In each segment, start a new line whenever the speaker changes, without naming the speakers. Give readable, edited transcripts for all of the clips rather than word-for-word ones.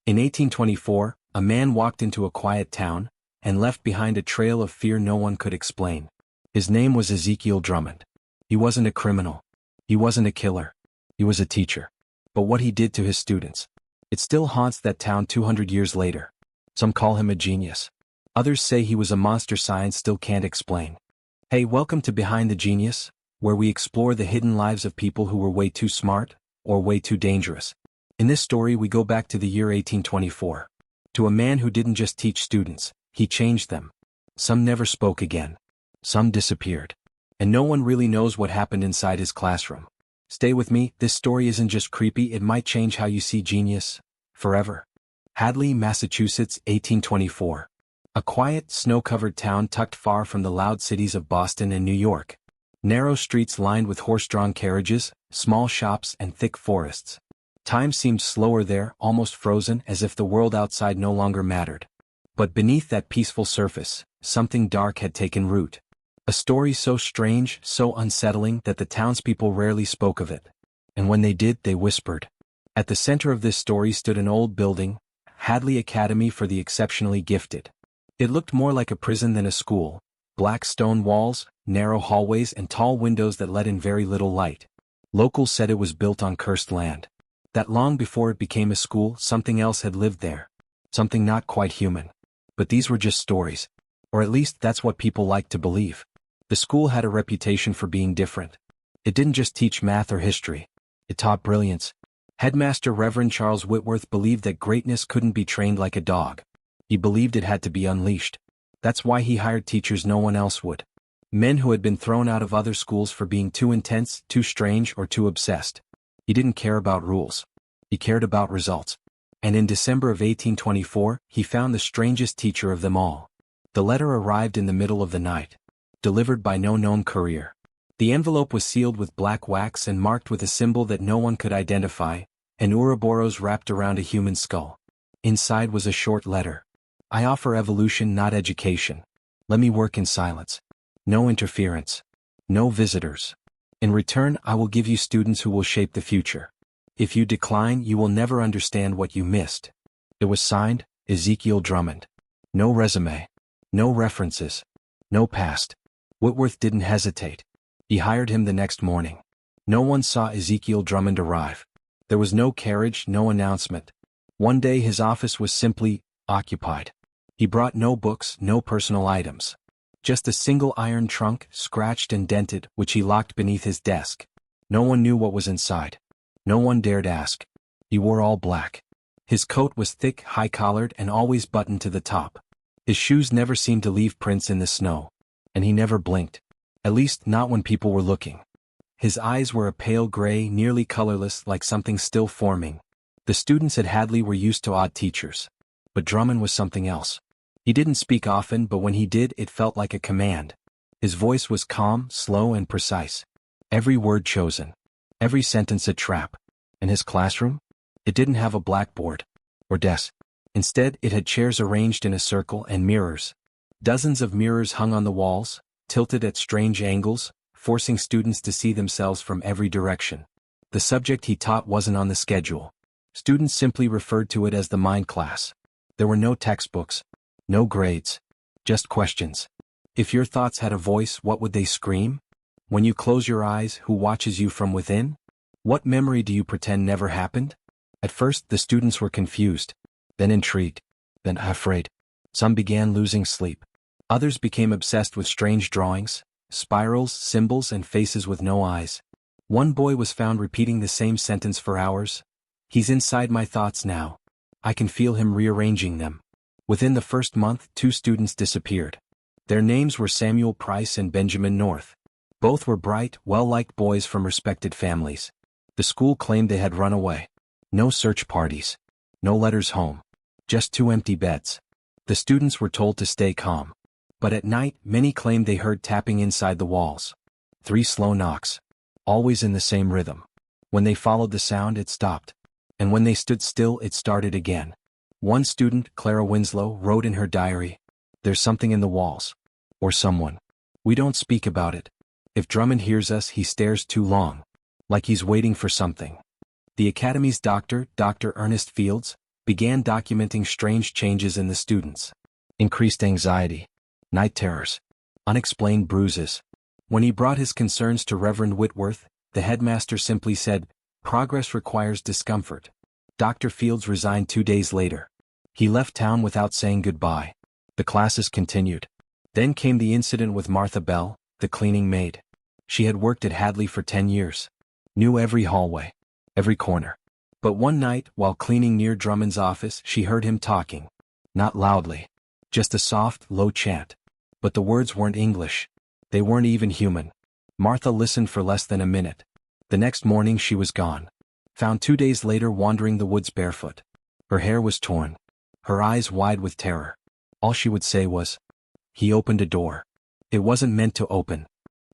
In 1824, a man walked into a quiet town and left behind a trail of fear no one could explain. His name was Ezekiel Drummond. He wasn't a criminal. He wasn't a killer. He was a teacher. But what he did to his students, it still haunts that town 200 years later. Some call him a genius. Others say he was a monster science still can't explain. Hey, welcome to Behind the Genius, where we explore the hidden lives of people who were way too smart or way too dangerous. In this story we go back to the year 1824. To a man who didn't just teach students, he changed them. Some never spoke again. Some disappeared. And no one really knows what happened inside his classroom. Stay with me, this story isn't just creepy, it might change how you see genius forever. Hadley, Massachusetts, 1824. A quiet, snow-covered town tucked far from the loud cities of Boston and New York. Narrow streets lined with horse-drawn carriages, small shops, and thick forests. Time seemed slower there, almost frozen, as if the world outside no longer mattered. But beneath that peaceful surface, something dark had taken root. A story so strange, so unsettling that the townspeople rarely spoke of it. And when they did, they whispered. At the center of this story stood an old building, Hadley Academy for the Exceptionally Gifted. It looked more like a prison than a school. Black stone walls, narrow hallways, and tall windows that let in very little light. Locals said it was built on cursed land. That long before it became a school, something else had lived there. Something not quite human. But these were just stories. Or at least that's what people liked to believe. The school had a reputation for being different. It didn't just teach math or history. It taught brilliance. Headmaster Reverend Charles Whitworth believed that greatness couldn't be trained like a dog. He believed it had to be unleashed. That's why he hired teachers no one else would. Men who had been thrown out of other schools for being too intense, too strange, or too obsessed. He didn't care about rules. He cared about results. And in December of 1824, he found the strangest teacher of them all. The letter arrived in the middle of the night. Delivered by no known courier. The envelope was sealed with black wax and marked with a symbol that no one could identify, an Ouroboros wrapped around a human skull. Inside was a short letter. I offer evolution, not education. Let me work in silence. No interference. No visitors. In return, I will give you students who will shape the future. If you decline, you will never understand what you missed. It was signed, Ezekiel Drummond. No resume. No references. No past. Whitworth didn't hesitate. He hired him the next morning. No one saw Ezekiel Drummond arrive. There was no carriage, no announcement. One day his office was simply occupied. He brought no books, no personal items. Just a single iron trunk, scratched and dented, which he locked beneath his desk. No one knew what was inside. No one dared ask. He wore all black. His coat was thick, high-collared, and always buttoned to the top. His shoes never seemed to leave prints in the snow. And he never blinked. At least not when people were looking. His eyes were a pale gray, nearly colorless, like something still forming. The students at Hadley were used to odd teachers. But Drummond was something else. He didn't speak often, but when he did, it felt like a command. His voice was calm, slow, and precise. Every word chosen. Every sentence a trap. And his classroom? It didn't have a blackboard. Or desk. Instead, it had chairs arranged in a circle and mirrors. Dozens of mirrors hung on the walls, tilted at strange angles, forcing students to see themselves from every direction. The subject he taught wasn't on the schedule. Students simply referred to it as the mind class. There were no textbooks. No grades. Just questions. If your thoughts had a voice, what would they scream? When you close your eyes, who watches you from within? What memory do you pretend never happened? At first, the students were confused, then intrigued, then afraid. Some began losing sleep. Others became obsessed with strange drawings, spirals, symbols, and faces with no eyes. One boy was found repeating the same sentence for hours. He's inside my thoughts now. I can feel him rearranging them. Within the first month, 2 students disappeared. Their names were Samuel Price and Benjamin North. Both were bright, well-liked boys from respected families. The school claimed they had run away. No search parties. No letters home. Just 2 empty beds. The students were told to stay calm. But at night, many claimed they heard tapping inside the walls. 3 slow knocks. Always in the same rhythm. When they followed the sound, it stopped. And when they stood still, it started again. One student, Clara Winslow, wrote in her diary, "There's something in the walls. Or someone. We don't speak about it. If Drummond hears us, he stares too long. Like he's waiting for something." The Academy's doctor, Dr. Ernest Fields, began documenting strange changes in the students. Increased anxiety, night terrors, unexplained bruises. When he brought his concerns to Reverend Whitworth, the headmaster simply said, "Progress requires discomfort." Dr. Fields resigned 2 days later. He left town without saying goodbye. The classes continued. Then came the incident with Martha Bell, the cleaning maid. She had worked at Hadley for 10 years. Knew every hallway, every corner. But one night, while cleaning near Drummond's office, she heard him talking. Not loudly. Just a soft, low chant. But the words weren't English. They weren't even human. Martha listened for less than a minute. The next morning she was gone. Found 2 days later wandering the woods barefoot. Her hair was torn. Her eyes wide with terror. All she would say was, "He opened a door. It wasn't meant to open."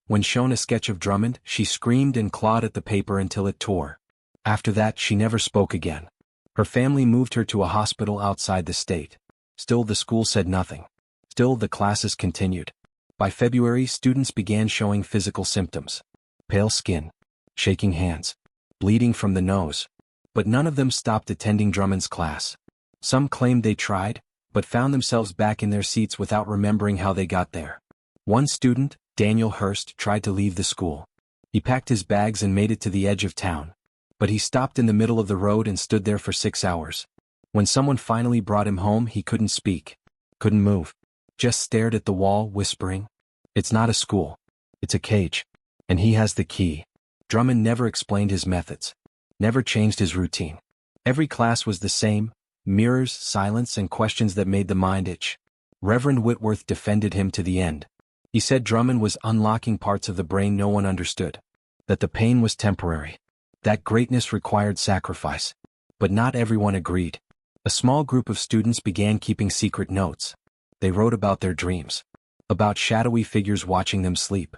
When shown a sketch of Drummond, she screamed and clawed at the paper until it tore. After that she never spoke again. Her family moved her to a hospital outside the state. Still the school said nothing. Still the classes continued. By February, students began showing physical symptoms. Pale skin, shaking hands, bleeding from the nose. But none of them stopped attending Drummond's class. Some claimed they tried, but found themselves back in their seats without remembering how they got there. One student, Daniel Hurst, tried to leave the school. He packed his bags and made it to the edge of town. But he stopped in the middle of the road and stood there for 6 hours. When someone finally brought him home, he couldn't speak. Couldn't move. Just stared at the wall, whispering, "It's not a school. It's a cage. And he has the key." Drummond never explained his methods. Never changed his routine. Every class was the same: mirrors, silence, and questions that made the mind itch. Reverend Whitworth defended him to the end. He said Drummond was unlocking parts of the brain no one understood. That the pain was temporary. That greatness required sacrifice. But not everyone agreed. A small group of students began keeping secret notes. They wrote about their dreams. About shadowy figures watching them sleep.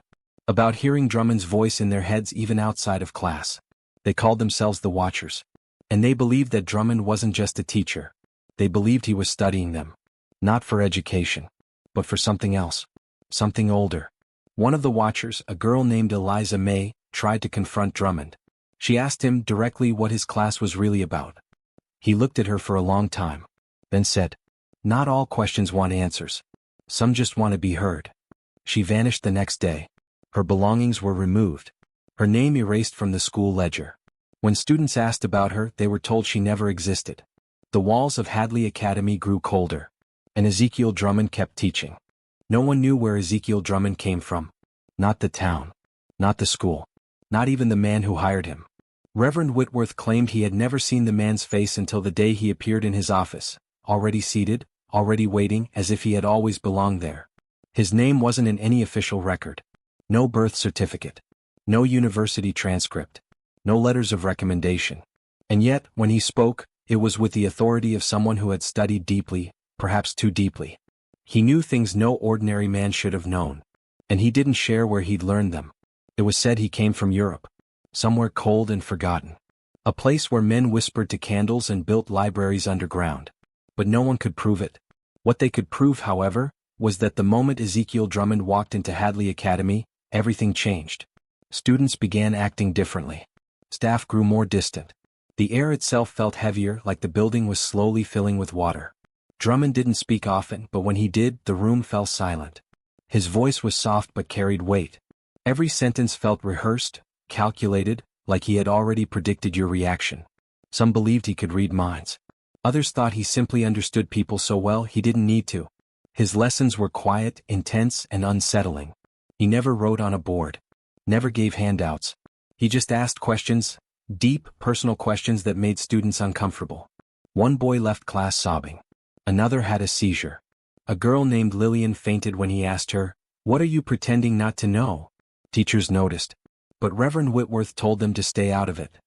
About hearing Drummond's voice in their heads even outside of class. They called themselves the Watchers. And they believed that Drummond wasn't just a teacher. They believed he was studying them. Not for education. But for something else. Something older. One of the Watchers, a girl named Eliza May, tried to confront Drummond. She asked him directly what his class was really about. He looked at her for a long time. Then said, "Not all questions want answers. Some just want to be heard." She vanished the next day. Her belongings were removed. Her name erased from the school ledger. When students asked about her, they were told she never existed. The walls of Hadley Academy grew colder. And Ezekiel Drummond kept teaching. No one knew where Ezekiel Drummond came from. Not the town. Not the school. Not even the man who hired him. Reverend Whitworth claimed he had never seen the man's face until the day he appeared in his office, already seated, already waiting, as if he had always belonged there. His name wasn't in any official record. No birth certificate. No university transcript. No letters of recommendation. And yet, when he spoke, it was with the authority of someone who had studied deeply, perhaps too deeply. He knew things no ordinary man should have known. And he didn't share where he'd learned them. It was said he came from Europe. Somewhere cold and forgotten. A place where men whispered to candles and built libraries underground. But no one could prove it. What they could prove, however, was that the moment Ezekiel Drummond walked into Hadley Academy, everything changed. Students began acting differently. Staff grew more distant. The air itself felt heavier, like the building was slowly filling with water. Drummond didn't speak often, but when he did, the room fell silent. His voice was soft but carried weight. Every sentence felt rehearsed, calculated, like he had already predicted your reaction. Some believed he could read minds. Others thought he simply understood people so well he didn't need to. His lessons were quiet, intense, and unsettling. He never wrote on a board. Never gave handouts. He just asked questions, deep, personal questions that made students uncomfortable. One boy left class sobbing. Another had a seizure. A girl named Lillian fainted when he asked her, "What are you pretending not to know?" Teachers noticed. But Reverend Whitworth told them to stay out of it.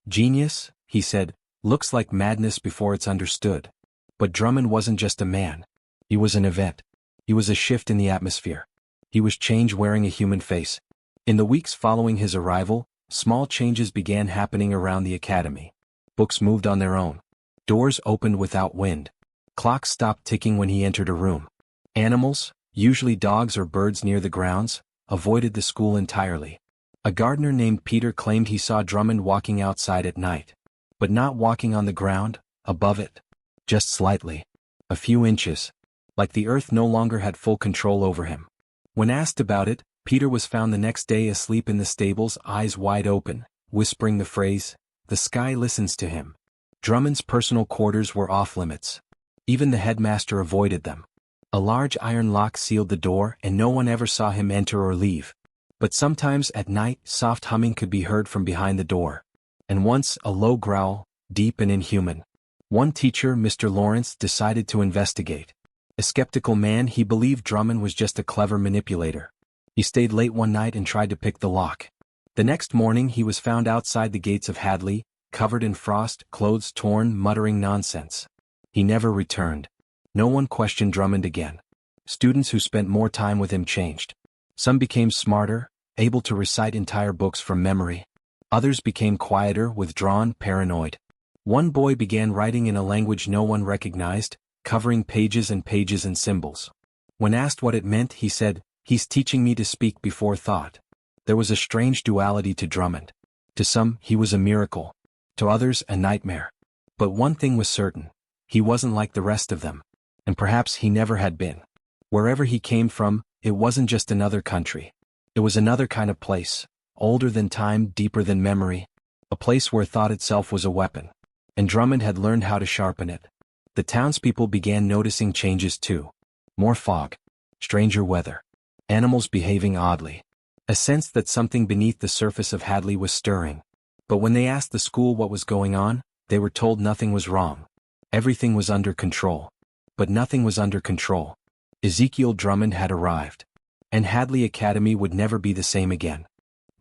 "Genius," he said, "looks like madness before it's understood." But Drummond wasn't just a man. He was an event. He was a shift in the atmosphere. He was change wearing a human face. In the weeks following his arrival, small changes began happening around the academy. Books moved on their own. Doors opened without wind. Clocks stopped ticking when he entered a room. Animals, usually dogs or birds near the grounds, avoided the school entirely. A gardener named Peter claimed he saw Drummond walking outside at night. But not walking on the ground, above it. Just slightly. A few inches. Like the earth no longer had full control over him. When asked about it, Peter was found the next day asleep in the stables, eyes wide open, whispering the phrase, "The sky listens to him." Drummond's personal quarters were off limits. Even the headmaster avoided them. A large iron lock sealed the door and no one ever saw him enter or leave. But sometimes at night, soft humming could be heard from behind the door. And once, a low growl, deep and inhuman. One teacher, Mr. Lawrence, decided to investigate. A skeptical man, he believed Drummond was just a clever manipulator. He stayed late one night and tried to pick the lock. The next morning he was found outside the gates of Hadley, covered in frost, clothes torn, muttering nonsense. He never returned. No one questioned Drummond again. Students who spent more time with him changed. Some became smarter, able to recite entire books from memory. Others became quieter, withdrawn, paranoid. One boy began writing in a language no one recognized, covering pages and pages and symbols. When asked what it meant, he said, "He's teaching me to speak before thought." There was a strange duality to Drummond. To some, he was a miracle. To others, a nightmare. But one thing was certain. He wasn't like the rest of them. And perhaps he never had been. Wherever he came from, it wasn't just another country. It was another kind of place, older than time, deeper than memory. A place where thought itself was a weapon. And Drummond had learned how to sharpen it. The townspeople began noticing changes too. More fog. Stranger weather. Animals behaving oddly. A sense that something beneath the surface of Hadley was stirring. But when they asked the school what was going on, they were told nothing was wrong. Everything was under control. But nothing was under control. Ezekiel Drummond had arrived. And Hadley Academy would never be the same again.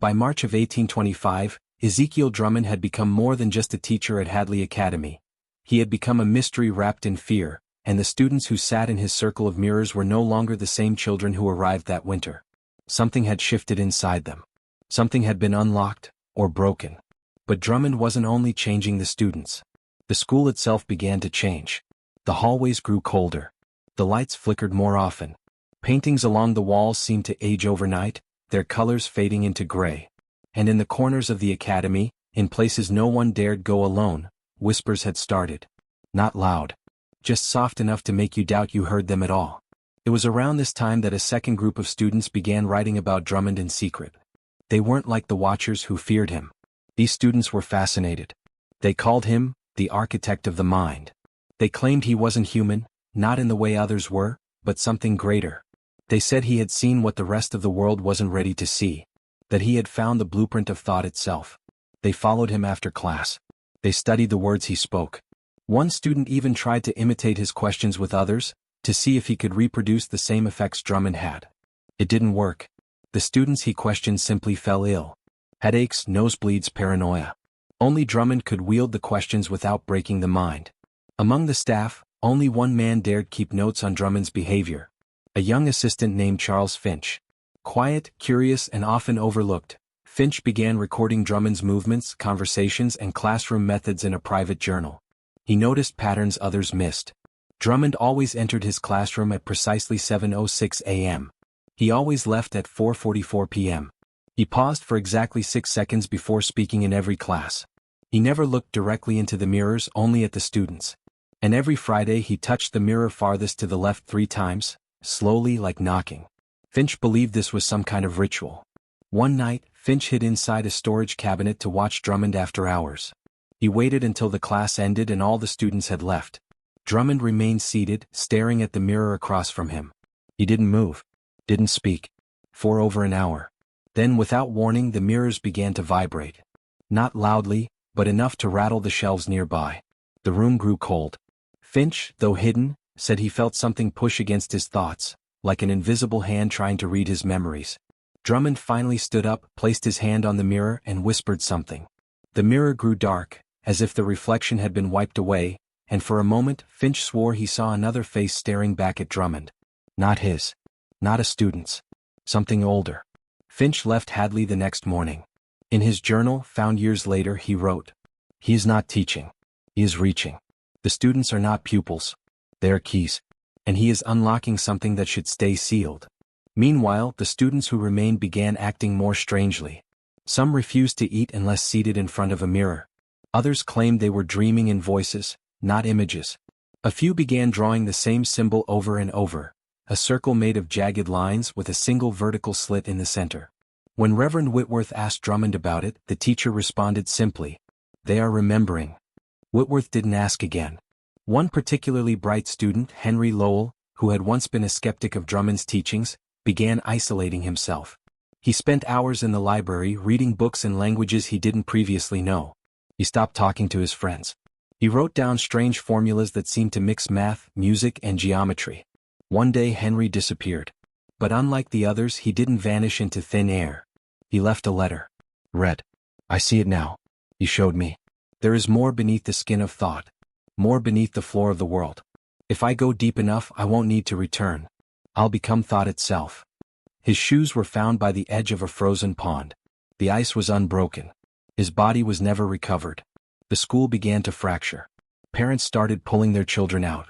By March of 1825, Ezekiel Drummond had become more than just a teacher at Hadley Academy. He had become a mystery wrapped in fear, and the students who sat in his circle of mirrors were no longer the same children who arrived that winter. Something had shifted inside them. Something had been unlocked, or broken. But Drummond wasn't only changing the students. The school itself began to change. The hallways grew colder. The lights flickered more often. Paintings along the walls seemed to age overnight, their colors fading into gray. And in the corners of the academy, in places no one dared go alone, whispers had started. Not loud. Just soft enough to make you doubt you heard them at all. It was around this time that a second group of students began writing about Drummond in secret. They weren't like the watchers who feared him. These students were fascinated. They called him the architect of the mind. They claimed he wasn't human, not in the way others were, but something greater. They said he had seen what the rest of the world wasn't ready to see. That he had found the blueprint of thought itself. They followed him after class. They studied the words he spoke. One student even tried to imitate his questions with others, to see if he could reproduce the same effects Drummond had. It didn't work. The students he questioned simply fell ill. Headaches, nosebleeds, paranoia. Only Drummond could wield the questions without breaking the mind. Among the staff, only one man dared keep notes on Drummond's behavior. A young assistant named Charles Finch. Quiet, curious, and often overlooked, Finch began recording Drummond's movements, conversations, and classroom methods in a private journal. He noticed patterns others missed. Drummond always entered his classroom at precisely 7:06 a.m. He always left at 4:44 p.m. He paused for exactly 6 seconds before speaking in every class. He never looked directly into the mirrors, only at the students. And every Friday he touched the mirror farthest to the left 3 times, slowly, like knocking. Finch believed this was some kind of ritual. One night, Finch hid inside a storage cabinet to watch Drummond after hours. He waited until the class ended and all the students had left. Drummond remained seated, staring at the mirror across from him. He didn't move. Didn't speak. For over an hour. Then, without warning, the mirrors began to vibrate. Not loudly, but enough to rattle the shelves nearby. The room grew cold. Finch, though hidden, said he felt something push against his thoughts, like an invisible hand trying to read his memories. Drummond finally stood up, placed his hand on the mirror, and whispered something. The mirror grew dark, as if the reflection had been wiped away, and for a moment Finch swore he saw another face staring back at Drummond. Not his. Not a student's. Something older. Finch left Hadley the next morning. In his journal, found years later, he wrote, "He is not teaching. He is reaching. The students are not pupils. They are keys. And he is unlocking something that should stay sealed." Meanwhile, the students who remained began acting more strangely. Some refused to eat unless seated in front of a mirror. Others claimed they were dreaming in voices, not images. A few began drawing the same symbol over and over, a circle made of jagged lines with a single vertical slit in the center. When Reverend Whitworth asked Drummond about it, the teacher responded simply, "They are remembering." Whitworth didn't ask again. One particularly bright student, Henry Lowell, who had once been a skeptic of Drummond's teachings, began isolating himself. He spent hours in the library reading books in languages he didn't previously know. He stopped talking to his friends. He wrote down strange formulas that seemed to mix math, music, and geometry. One day Henry disappeared. But unlike the others, he didn't vanish into thin air. He left a letter. Read. "I see it now," he showed me. "There is more beneath the skin of thought. More beneath the floor of the world. If I go deep enough, I won't need to return. I'll become thought itself." His shoes were found by the edge of a frozen pond. The ice was unbroken. His body was never recovered. The school began to fracture. Parents started pulling their children out.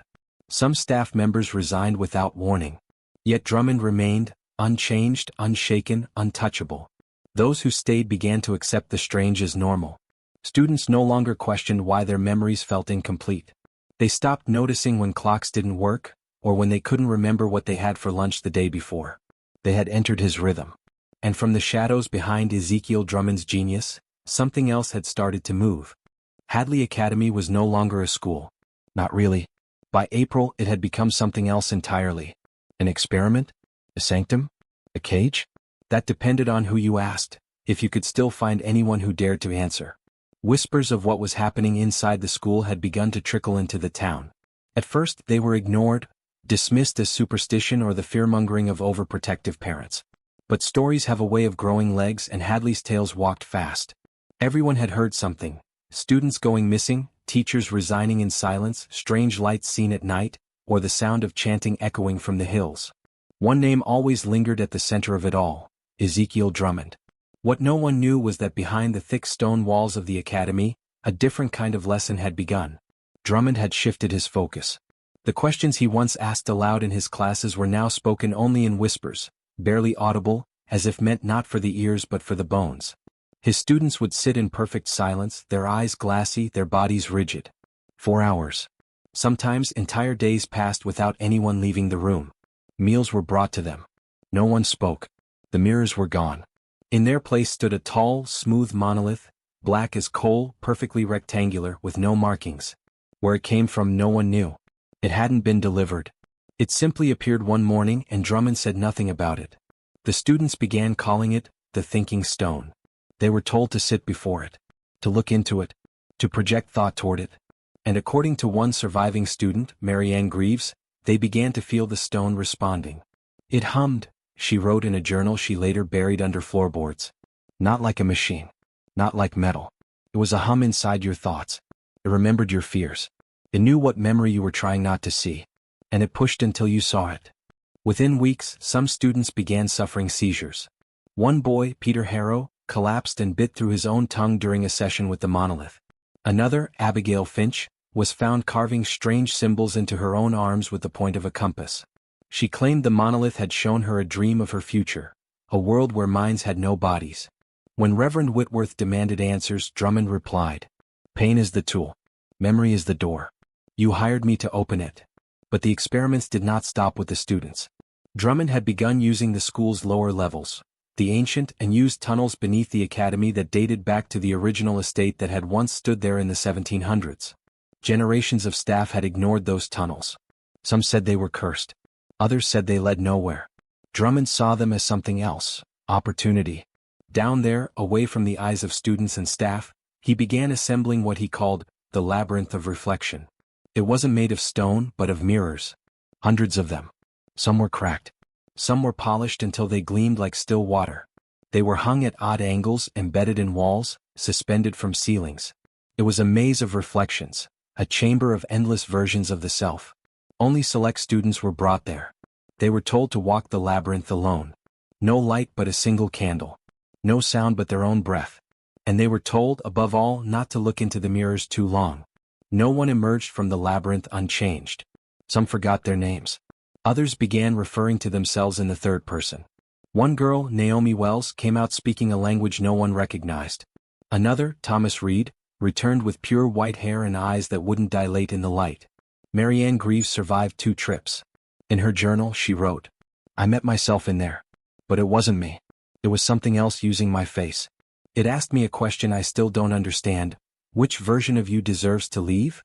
Some staff members resigned without warning. Yet Drummond remained, unchanged, unshaken, untouchable. Those who stayed began to accept the strange as normal. Students no longer questioned why their memories felt incomplete. They stopped noticing when clocks didn't work, or when they couldn't remember what they had for lunch the day before. They had entered his rhythm. And from the shadows behind Ezekiel Drummond's genius, something else had started to move. Hadley Academy was no longer a school. Not really. By April, it had become something else entirely. An experiment? A sanctum? A cage? That depended on who you asked, if you could still find anyone who dared to answer. Whispers of what was happening inside the school had begun to trickle into the town. At first, they were ignored, dismissed as superstition or the fear-mongering of overprotective parents. But stories have a way of growing legs, and Hadley's tales walked fast. Everyone had heard something. Students going missing, teachers resigning in silence, strange lights seen at night, or the sound of chanting echoing from the hills. One name always lingered at the center of it all: Ezekiel Drummond. What no one knew was that behind the thick stone walls of the academy, a different kind of lesson had begun. Drummond had shifted his focus. The questions he once asked aloud in his classes were now spoken only in whispers, barely audible, as if meant not for the ears but for the bones. His students would sit in perfect silence, their eyes glassy, their bodies rigid. 4 hours. Sometimes entire days passed without anyone leaving the room. Meals were brought to them. No one spoke. The mirrors were gone. In their place stood a tall, smooth monolith, black as coal, perfectly rectangular, with no markings. Where it came from no one knew. It hadn't been delivered. It simply appeared one morning and Drummond said nothing about it. The students began calling it the thinking stone. They were told to sit before it, to look into it, to project thought toward it. And according to one surviving student, Marianne Greaves, they began to feel the stone responding. It hummed, she wrote in a journal she later buried under floorboards. Not like a machine. Not like metal. It was a hum inside your thoughts. It remembered your fears. It knew what memory you were trying not to see. And it pushed until you saw it. Within weeks, some students began suffering seizures. One boy, Peter Harrow, collapsed and bit through his own tongue during a session with the monolith. Another, Abigail Finch, was found carving strange symbols into her own arms with the point of a compass. She claimed the monolith had shown her a dream of her future, a world where minds had no bodies. When Reverend Whitworth demanded answers, Drummond replied, "Pain is the tool. Memory is the door. You hired me to open it." But the experiments did not stop with the students. Drummond had begun using the school's lower levels, the ancient and used tunnels beneath the academy that dated back to the original estate that had once stood there in the 1700s. Generations of staff had ignored those tunnels. Some said they were cursed. Others said they led nowhere. Drummond saw them as something else: opportunity. Down there, away from the eyes of students and staff, he began assembling what he called the labyrinth of reflection. It wasn't made of stone but of mirrors. Hundreds of them. Some were cracked. Some were polished until they gleamed like still water. They were hung at odd angles, embedded in walls, suspended from ceilings. It was a maze of reflections, a chamber of endless versions of the self. Only select students were brought there. They were told to walk the labyrinth alone. No light but a single candle. No sound but their own breath. And they were told, above all, not to look into the mirrors too long. No one emerged from the labyrinth unchanged. Some forgot their names. Others began referring to themselves in the third person. One girl, Naomi Wells, came out speaking a language no one recognized. Another, Thomas Reed, returned with pure white hair and eyes that wouldn't dilate in the light. Marianne Greaves survived 2 trips. In her journal, she wrote, "I met myself in there. But it wasn't me. It was something else using my face. It asked me a question I still don't understand. Which version of you deserves to leave?"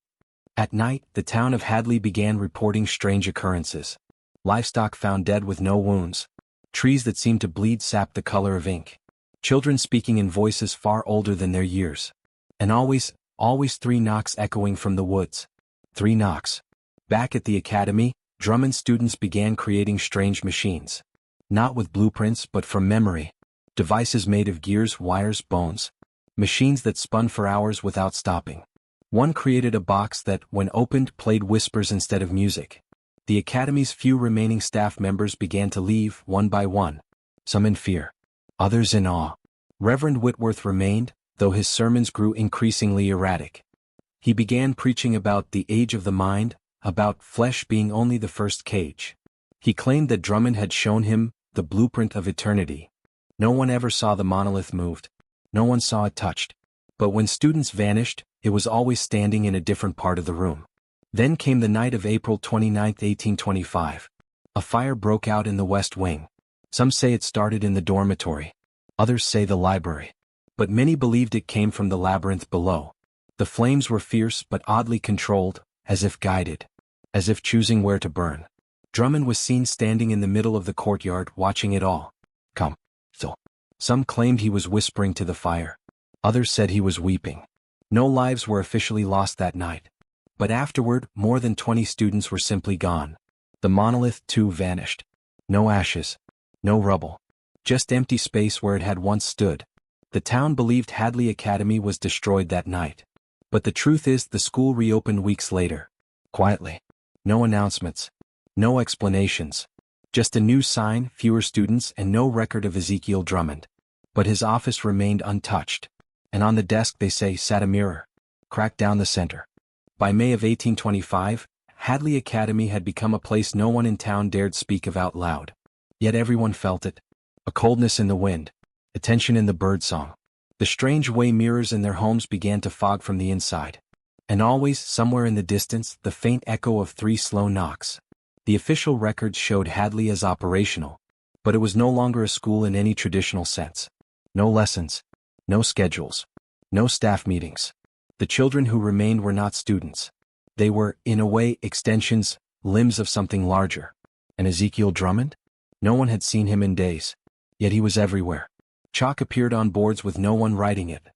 At night, the town of Hadley began reporting strange occurrences. Livestock found dead with no wounds. Trees that seemed to bleed sap the color of ink. Children speaking in voices far older than their years. And always 3 knocks echoing from the woods. 3 knocks. Back at the academy, Drummond students began creating strange machines. Not with blueprints but from memory. Devices made of gears, wires, bones. Machines that spun for hours without stopping. One created a box that, when opened, played whispers instead of music. The academy's few remaining staff members began to leave, one by one. Some in fear. Others in awe. Reverend Whitworth remained, though his sermons grew increasingly erratic. He began preaching about the age of the mind, about flesh being only the first cage. He claimed that Drummond had shown him the blueprint of eternity. No one ever saw the monolith moved. No one saw it touched. But when students vanished, it was always standing in a different part of the room. Then came the night of April 29, 1825. A fire broke out in the West Wing. Some say it started in the dormitory. Others say the library. But many believed it came from the labyrinth below. The flames were fierce but oddly controlled, as if guided. As if choosing where to burn. Drummond was seen standing in the middle of the courtyard watching it all. "Come." So. Some claimed he was whispering to the fire. Others said he was weeping. No lives were officially lost that night. But afterward, more than 20 students were simply gone. The monolith, too, vanished. No ashes. No rubble. Just empty space where it had once stood. The town believed Hadley Academy was destroyed that night. But the truth is the school reopened weeks later. Quietly. No announcements. No explanations. Just a new sign, fewer students, and no record of Ezekiel Drummond. But his office remained untouched. And on the desk, they say, sat a mirror. Cracked down the center. By May of 1825, Hadley Academy had become a place no one in town dared speak of out loud. Yet everyone felt it. A coldness in the wind. A tension in the birdsong. The strange way mirrors in their homes began to fog from the inside. And always, somewhere in the distance, the faint echo of 3 slow knocks. The official records showed Hadley as operational. But it was no longer a school in any traditional sense. No lessons. No schedules. No staff meetings. The children who remained were not students. They were, in a way, extensions, limbs of something larger. And Ezekiel Drummond? No one had seen him in days. Yet he was everywhere. Chalk appeared on boards with no one writing it.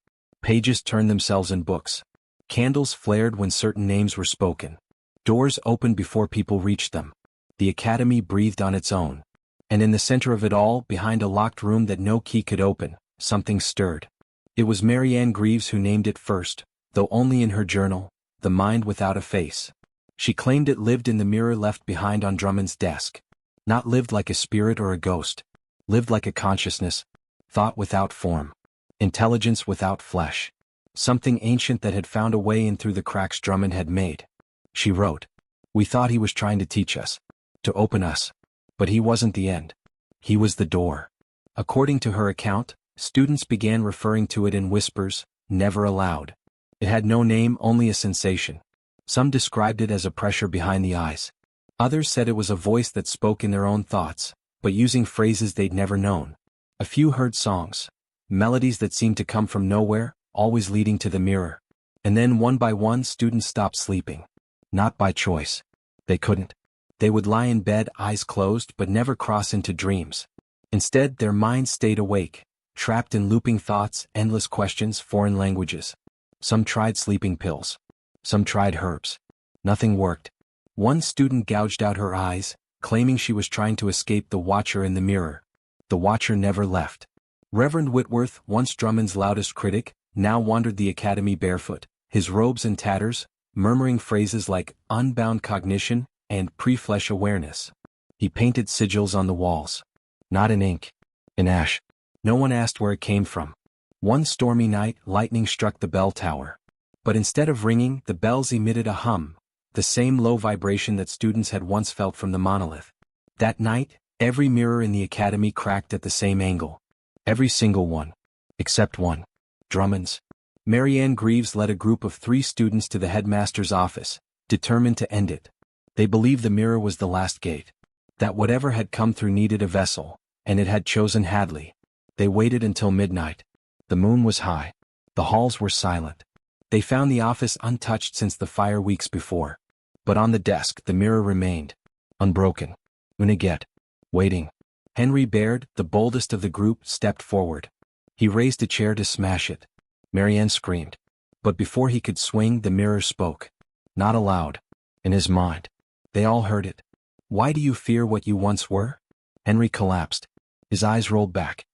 Pages turned themselves in books. Candles flared when certain names were spoken. Doors opened before people reached them. The academy breathed on its own. And in the center of it all, behind a locked room that no key could open, something stirred. It was Marianne Greaves who named it first, though only in her journal, The Mind Without a Face. She claimed it lived in the mirror left behind on Drummond's desk. Not lived like a spirit or a ghost. Lived like a consciousness. Thought without form. Intelligence without flesh. Something ancient that had found a way in through the cracks Drummond had made. She wrote, "We thought he was trying to teach us. To open us. But he wasn't the end. He was the door." According to her account, students began referring to it in whispers, never aloud. It had no name, only a sensation. Some described it as a pressure behind the eyes. Others said it was a voice that spoke in their own thoughts, but using phrases they'd never known. A few heard songs. Melodies that seemed to come from nowhere, always leading to the mirror. And then one by one students stopped sleeping. Not by choice. They couldn't. They would lie in bed, eyes closed, but never cross into dreams. Instead, their minds stayed awake, trapped in looping thoughts, endless questions, foreign languages. Some tried sleeping pills. Some tried herbs. Nothing worked. One student gouged out her eyes, claiming she was trying to escape the watcher in the mirror. The watcher never left. Reverend Whitworth, once Drummond's loudest critic, now wandered the academy barefoot, his robes in tatters, murmuring phrases like unbound cognition and pre-flesh awareness. He painted sigils on the walls. Not in ink. In ash. No one asked where it came from. One stormy night, lightning struck the bell tower. But instead of ringing, the bells emitted a hum, the same low vibration that students had once felt from the monolith. That night, every mirror in the academy cracked at the same angle. Every single one. Except one. Drummond's. Marianne Greaves led a group of 3 students to the headmaster's office, determined to end it. They believed the mirror was the last gate. That whatever had come through needed a vessel, and it had chosen Hadley. They waited until midnight. The moon was high. The halls were silent. They found the office untouched since the fire weeks before. But on the desk the mirror remained, unbroken. Unighet. Waiting. Henry Baird, the boldest of the group, stepped forward. He raised a chair to smash it. Marianne screamed. But before he could swing, the mirror spoke. Not aloud. In his mind. They all heard it. Why do you fear what you once were? Henry collapsed. His eyes rolled back.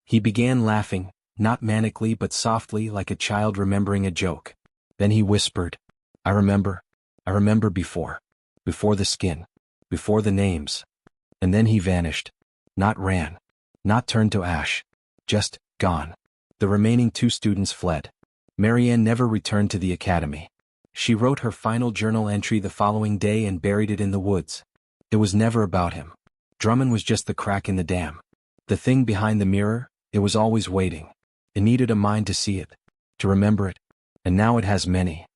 He began laughing, not manically but softly like a child remembering a joke. Then he whispered, I remember before. Before the skin. Before the names. And then he vanished. Not ran. Not turned to ash. Just, gone. The remaining 2 students fled. Marianne never returned to the academy. She wrote her final journal entry the following day and buried it in the woods. It was never about him. Drummond was just the crack in the dam. The thing behind the mirror, it was always waiting. It needed a mind to see it, to remember it, and now it has many.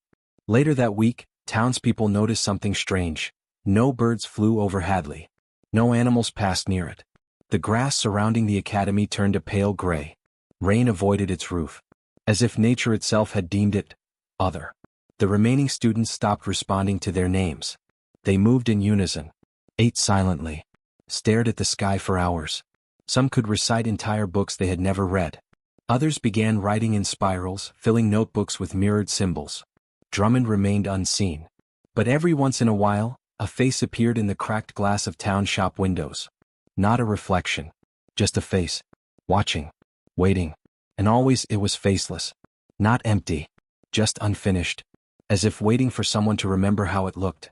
Later that week, townspeople noticed something strange. No birds flew over Hadley. No animals passed near it. The grass surrounding the academy turned a pale gray. Rain avoided its roof. As if nature itself had deemed it other. The remaining students stopped responding to their names. They moved in unison, ate silently, stared at the sky for hours. Some could recite entire books they had never read. Others began writing in spirals, filling notebooks with mirrored symbols. Drummond remained unseen. But every once in a while, a face appeared in the cracked glass of town shop windows. Not a reflection. Just a face. Watching. Waiting. And always it was faceless. Not empty. Just unfinished. As if waiting for someone to remember how it looked.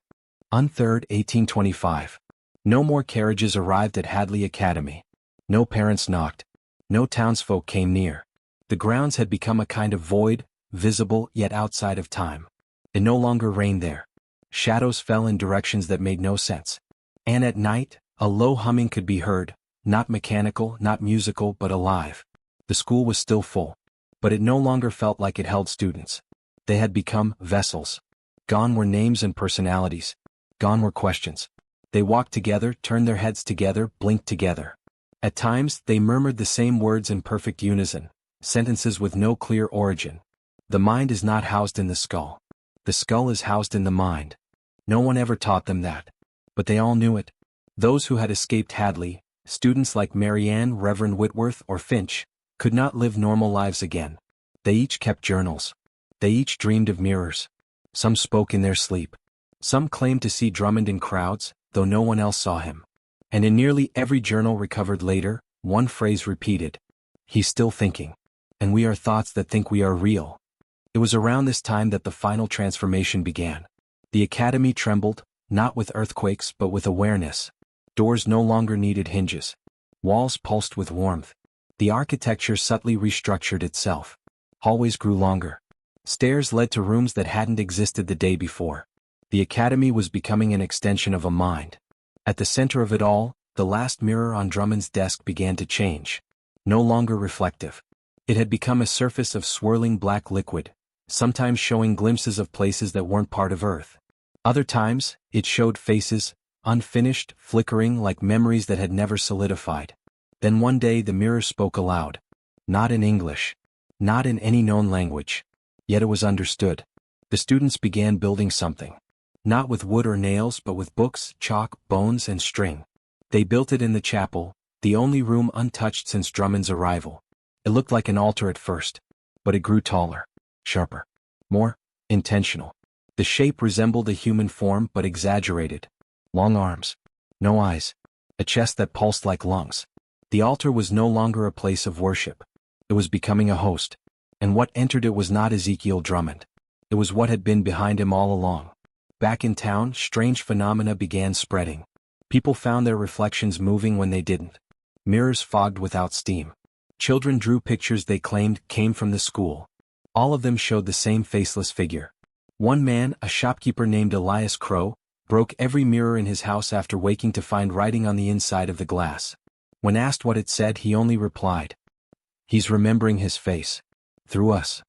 On 3rd, 1825. No more carriages arrived at Hadley Academy. No parents knocked. No townsfolk came near. The grounds had become a kind of void, visible yet outside of time. It no longer rained there. Shadows fell in directions that made no sense. And at night, a low humming could be heard, not mechanical, not musical, but alive. The school was still full. But it no longer felt like it held students. They had become vessels. Gone were names and personalities. Gone were questions. They walked together, turned their heads together, blinked together. At times, they murmured the same words in perfect unison, sentences with no clear origin. The mind is not housed in the skull. The skull is housed in the mind. No one ever taught them that. But they all knew it. Those who had escaped Hadley, students like Marianne, Reverend Whitworth, or Finch, could not live normal lives again. They each kept journals. They each dreamed of mirrors. Some spoke in their sleep. Some claimed to see Drummond in crowds, though no one else saw him. And in nearly every journal recovered later, one phrase repeated. He's still thinking. And we are thoughts that think we are real. It was around this time that the final transformation began. The academy trembled, not with earthquakes but with awareness. Doors no longer needed hinges. Walls pulsed with warmth. The architecture subtly restructured itself. Hallways grew longer. Stairs led to rooms that hadn't existed the day before. The academy was becoming an extension of a mind. At the center of it all, the last mirror on Drummond's desk began to change. No longer reflective. It had become a surface of swirling black liquid, sometimes showing glimpses of places that weren't part of Earth. Other times, it showed faces, unfinished, flickering like memories that had never solidified. Then one day the mirror spoke aloud. Not in English. Not in any known language. Yet it was understood. The students began building something. Not with wood or nails but with books, chalk, bones, and string. They built it in the chapel, the only room untouched since Drummond's arrival. It looked like an altar at first. But it grew taller. Sharper. More intentional. The shape resembled a human form but exaggerated. Long arms. No eyes. A chest that pulsed like lungs. The altar was no longer a place of worship. It was becoming a host. And what entered it was not Ezekiel Drummond. It was what had been behind him all along. Back in town, strange phenomena began spreading. People found their reflections moving when they didn't. Mirrors fogged without steam. Children drew pictures they claimed came from the school. All of them showed the same faceless figure. One man, a shopkeeper named Elias Crow, broke every mirror in his house after waking to find writing on the inside of the glass. When asked what it said, he only replied, "He's remembering his face. Through us."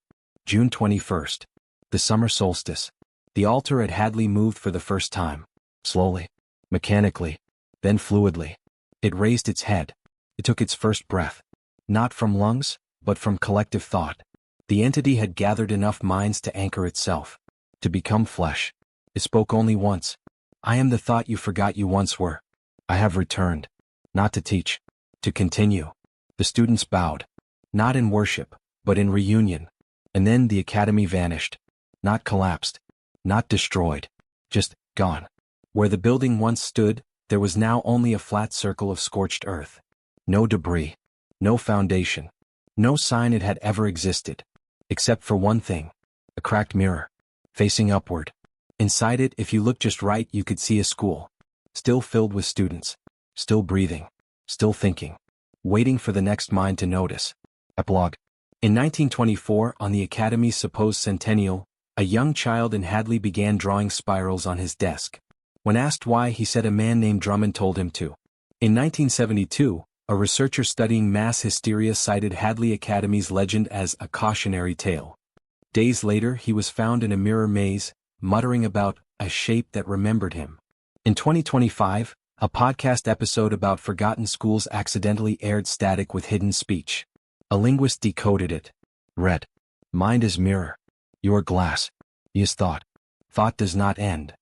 June 21st. The summer solstice. The altar at Hadley moved for the first time. Slowly. Mechanically. Then fluidly. It raised its head. It took its first breath. Not from lungs, but from collective thought. The entity had gathered enough minds to anchor itself. To become flesh. It spoke only once. I am the thought you forgot you once were. I have returned. Not to teach. To continue. The students bowed. Not in worship, but in reunion. And then the academy vanished. Not collapsed. Not destroyed. Just gone. Where the building once stood, there was now only a flat circle of scorched earth. No debris. No foundation. No sign it had ever existed. Except for one thing. A cracked mirror. Facing upward. Inside it, if you looked just right, you could see a school. Still filled with students. Still breathing. Still thinking. Waiting for the next mind to notice. Epilogue. In 1924, on the Academy's supposed centennial, a young child in Hadley began drawing spirals on his desk. When asked why, he said a man named Drummond told him to. In 1972, a researcher studying mass hysteria cited Hadley Academy's legend as a cautionary tale. Days later, he was found in a mirror maze, muttering about a shape that remembered him. In 2025, a podcast episode about forgotten schools accidentally aired static with hidden speech. A linguist decoded it. Read. Mind is mirror. Your glass. Is thought. Thought does not end.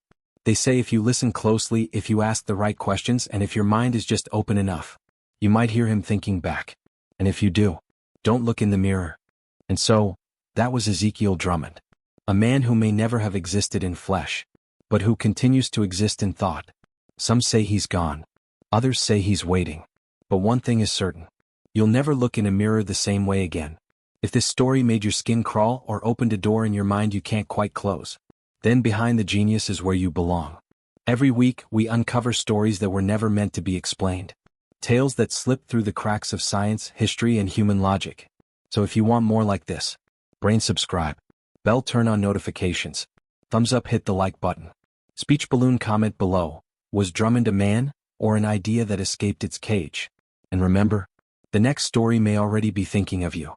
They say if you listen closely, if you ask the right questions, and if your mind is just open enough, you might hear him thinking back. And if you do, don't look in the mirror. And so, that was Ezekiel Drummond. A man who may never have existed in flesh, but who continues to exist in thought. Some say he's gone. Others say he's waiting. But one thing is certain. You'll never look in a mirror the same way again. If this story made your skin crawl or opened a door in your mind you can't quite close, then behind the genius is where you belong. Every week, we uncover stories that were never meant to be explained. Tales that slip through the cracks of science, history, and human logic. So if you want more like this, brain subscribe. Bell turn on notifications. Thumbs up, hit the like button. Speech balloon comment below. Was Drummond a man, or an idea that escaped its cage? And remember, the next story may already be thinking of you.